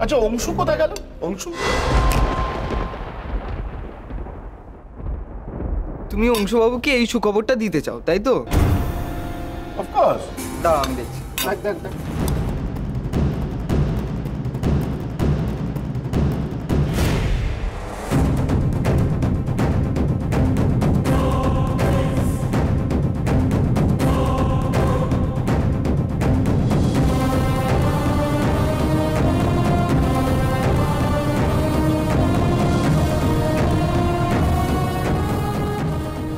আচ্ছা অংশু কোথায় গেল? অংশু? তুমি অংশুবাবুকে এই সুখবরটা দিতে চাও, তাই তো? অফকোর্স। দাঁড়াও আমি দেখছি। দেখ।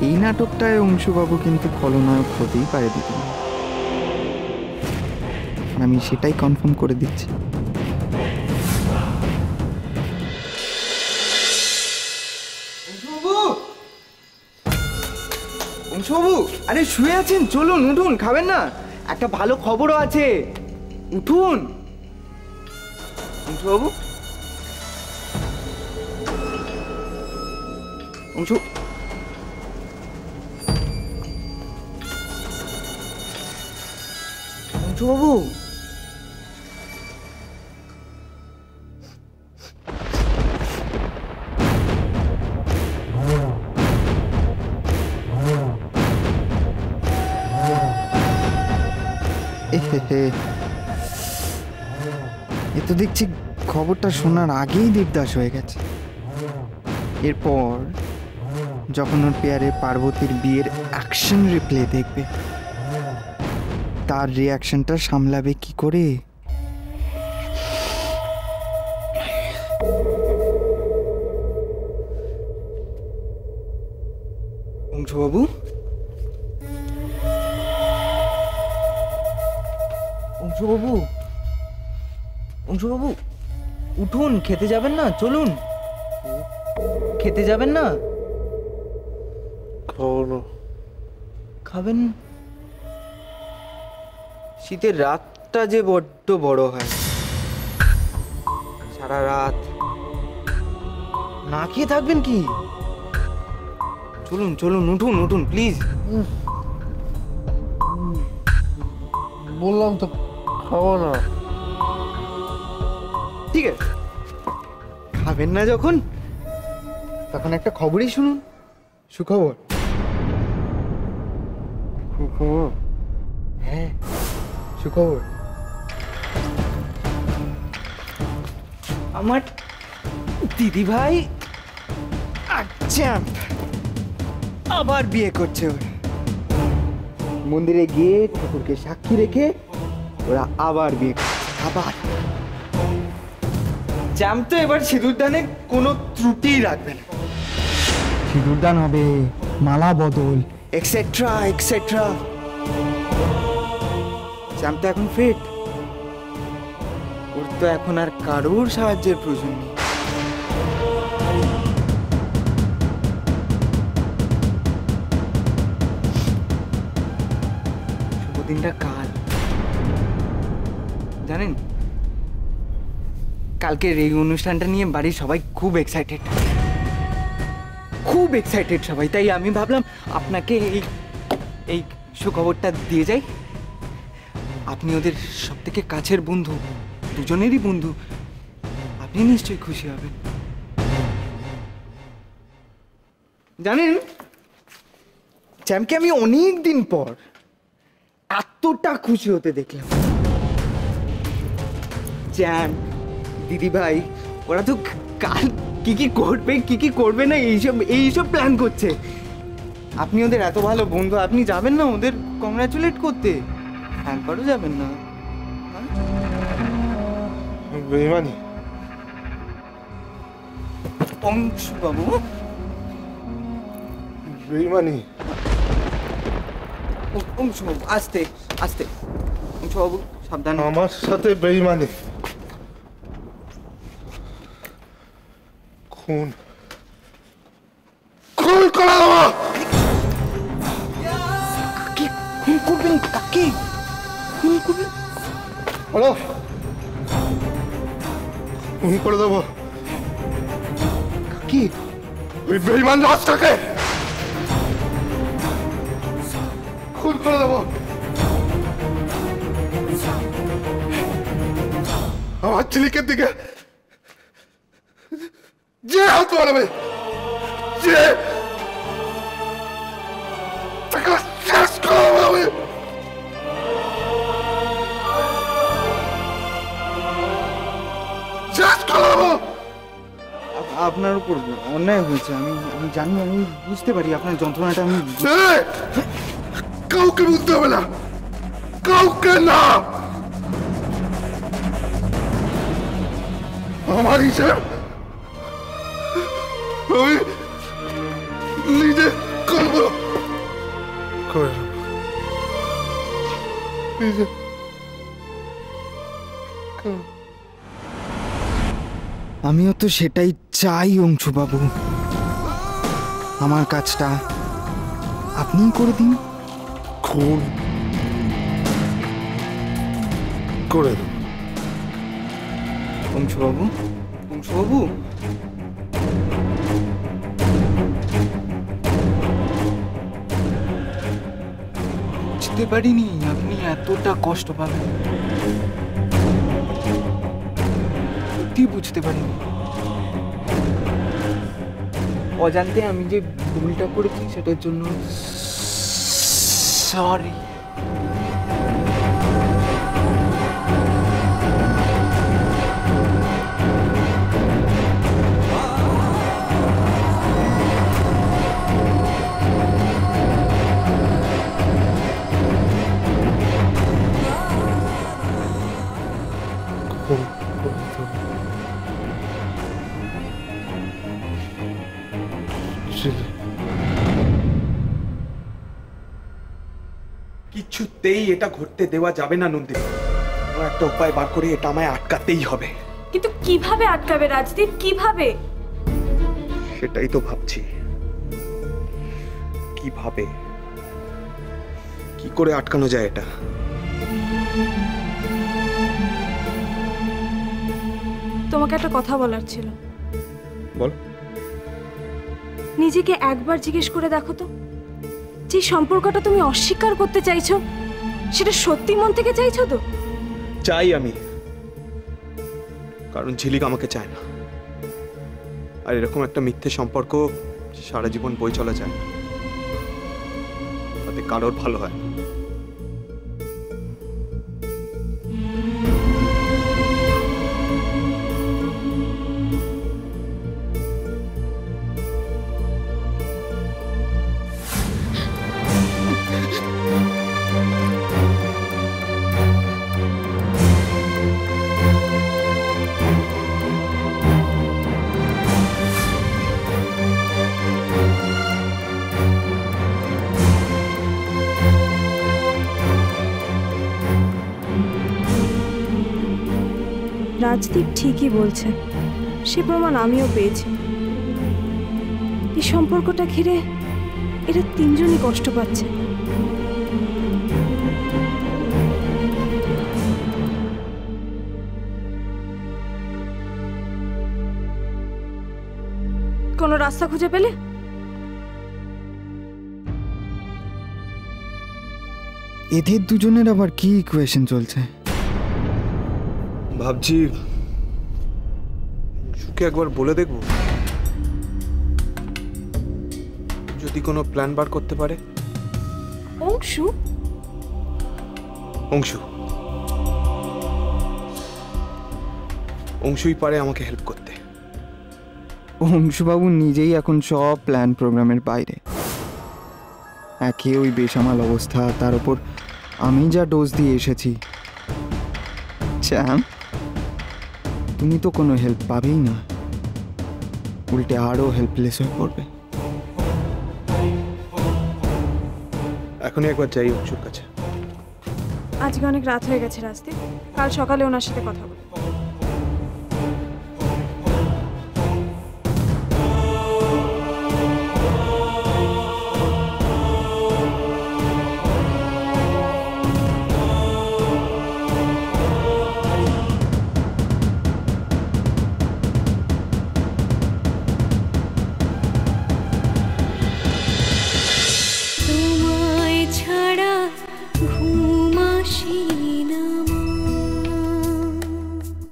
এই নাটকটায় অংশুবাবু কিন্তু খলনায়ক হতেই পারে দিদি, আমি সেটাই কনফার্ম করে দিচ্ছি। অংশুবাবু, আরে শুয়ে আছেন? চলুন উঠুন, খাবেন না? একটা ভালো খবরও আছে, উঠুন। অংশুবাবু, অংশু, অংশুবাবু, এ তো দেখছি খবরটা শোনার আগেই দেবদাস হয়ে গেছে। এরপর যখন ওর পেয়ারে পার্বতীর বিয়ের অ্যাকশন রিপ্লে দেখবে, তার রিয়াকশনটা সামলাবে কি করে? অংশুবাবু, অংশুবাবু, অংশুবাবু, উঠুন, খেতে যাবেন না? চলুন, খেতে যাবেন না? খাবো না। খাবেন? শীতের রাতটা যে বড্ড বড় হয়, সারা রাত না খেয়ে থাকবেন কি? চলুন চলুন, উঠুন উঠুন প্লিজ। বললাম তো খাবো না। ঠিক আছে, খাবেন না যখন, তখন একটা খবরই শুনুন, সুখবর। হ্যাঁ, সুখবর। আমার দিদি ভাই চ্যাম্প আবার বিয়ে করছে। ওর মন্দিরে গিয়ে ঠাকুরকে সাক্ষী রেখে ওরা আবার বিয়ে করছে। আবার চ্যাম্প তো এবার সিঁদুরদানে কোনো ত্রুটি রাখবে না। সিঁদুরদান হবে, মালা বদল, এক্সেট্রা এক্সেট্রা। চ্যাম্প তো এখন ফিট, ওর তো এখন আর কারোর সাহায্যের প্রয়োজন নেই। শুভ দিনটা কাল, জানেন? কালকের এই অনুষ্ঠানটা নিয়ে বাড়ির সবাই খুব এক্সাইটেড, খুব এক্সাইটেড সবাই। তাই আমি ভাবলাম আপনাকে এই সুখবরটা দিয়ে যাই। আপনি ওদের সব থেকে কাছের বন্ধু, দুজনেরই বন্ধু, আপনি নিশ্চয়ই খুশি হবেন। জানেন, চ্যাম্পকে আমি অনেক দিন পর এতটা খুশি হতে দেখলাম। চ্যাম্প, দিদি ভাই, ওরা তো কাল কি কি করবে কি কি করবে না এইসব প্ল্যান করছে। আপনি ওদের এত ভালো বন্ধু, আপনি যাবেন না ওদের কংগ্রাচুলেট করতে? একবারও যাবেন না? বেইমানি। অংশুবাবু, বেইমানি। অংশুবাবু, আস্তে আস্তে। অংশুবাবু সাবধান। আমার সাথে বেইমানি। খুন খুন করা দেবো। কাকে খুন করবেন? কাকে খুন করবেন? বলো, খুন করে দেবো। কাকে? ওই বেইমান রাজটাকে খুন করে দেবো। আমার ঝিলিকের দিকে যে হাত বাড়াবে, যে তাকে শেষ করবো আমি। শেষ করবো। আপনার উপর অন্যায় হয়েছে, আমি আমি জানি, আমি বুঝতে পারি আপনার যন্ত্রণাটা। আমি কাউকে বুঝতে হবে না, কাউকে না। আমার হিসেব আমি নিজে করবো, করে নেব। নিজে আমিও তো সেটাই চাই অংশুবাবু। আমার কাজটা আপনিই করে দিন। খুন করে দেব। অংশুবাবু, অংশুবাবু, বুঝতে পারিনি আপনি এতটা কষ্ট পাবেন, সত্যি বুঝতে পারিনি। অজান্তে আমি যে ভুলটা করেছি সেটার জন্য সরি। কিছুতেই এটা ঘটতে দেওয়া যাবে না নন্দিনী। কোনো একটা উপায় বার করে এটা আমায় আটকাতেই হবে। কিন্তু কিভাবে আটকাবে রাজদীপ, কিভাবে? সেটাই তো ভাবছি, কিভাবে, কি করে আটকানো যায় এটা। তোমাকে একটা কথা বলার ছিল। বল। নিজেকে একবার জিজ্ঞেস করে দেখো তো, যে সম্পর্কটা তুমি অস্বীকার করতে চাইছো সেটা সত্যি মন থেকে চাইছো তো? চাই আমি, কারণ ঝিলিক আমাকে চায় না। আর এরকম একটা মিথ্যে সম্পর্ক সারা জীবন বই চলা যায় না, তাতে কারোর ভালো হয় না। রাজদীপ ঠিকই বলছে, সে প্রমাণ আমিও পেয়েছি। এই সম্পর্কটা ঘিরে এরা তিনজনই কষ্ট পাচ্ছে। কোনো রাস্তা খুঁজে পেলে? এদের দুজনের আবার কি ইকুয়েশন চলছে? ভাবছি সুকে একবার বলে দেখব, যদি কোনো প্ল্যান বার করতে পারে। অংশু? অংশুই পারে আমাকে হেল্প করতে। অংশুবাবু নিজেই এখন সব প্ল্যান প্রোগ্রামের বাইরে। একে ওই বেসামাল অবস্থা, তার উপর আমি যা ডোজ দিয়ে এসেছি। চ্যাম, তুমি তো কোনো হেল্প পাবেই না, উল্টে আরও হেল্পলেস হয়ে পড়বে। এখনই একবার যাই অংশুর কাছে। আজকে অনেক রাত হয়ে গেছে রাজদীপ, কাল সকালে ওনার সাথে কথা বলবো।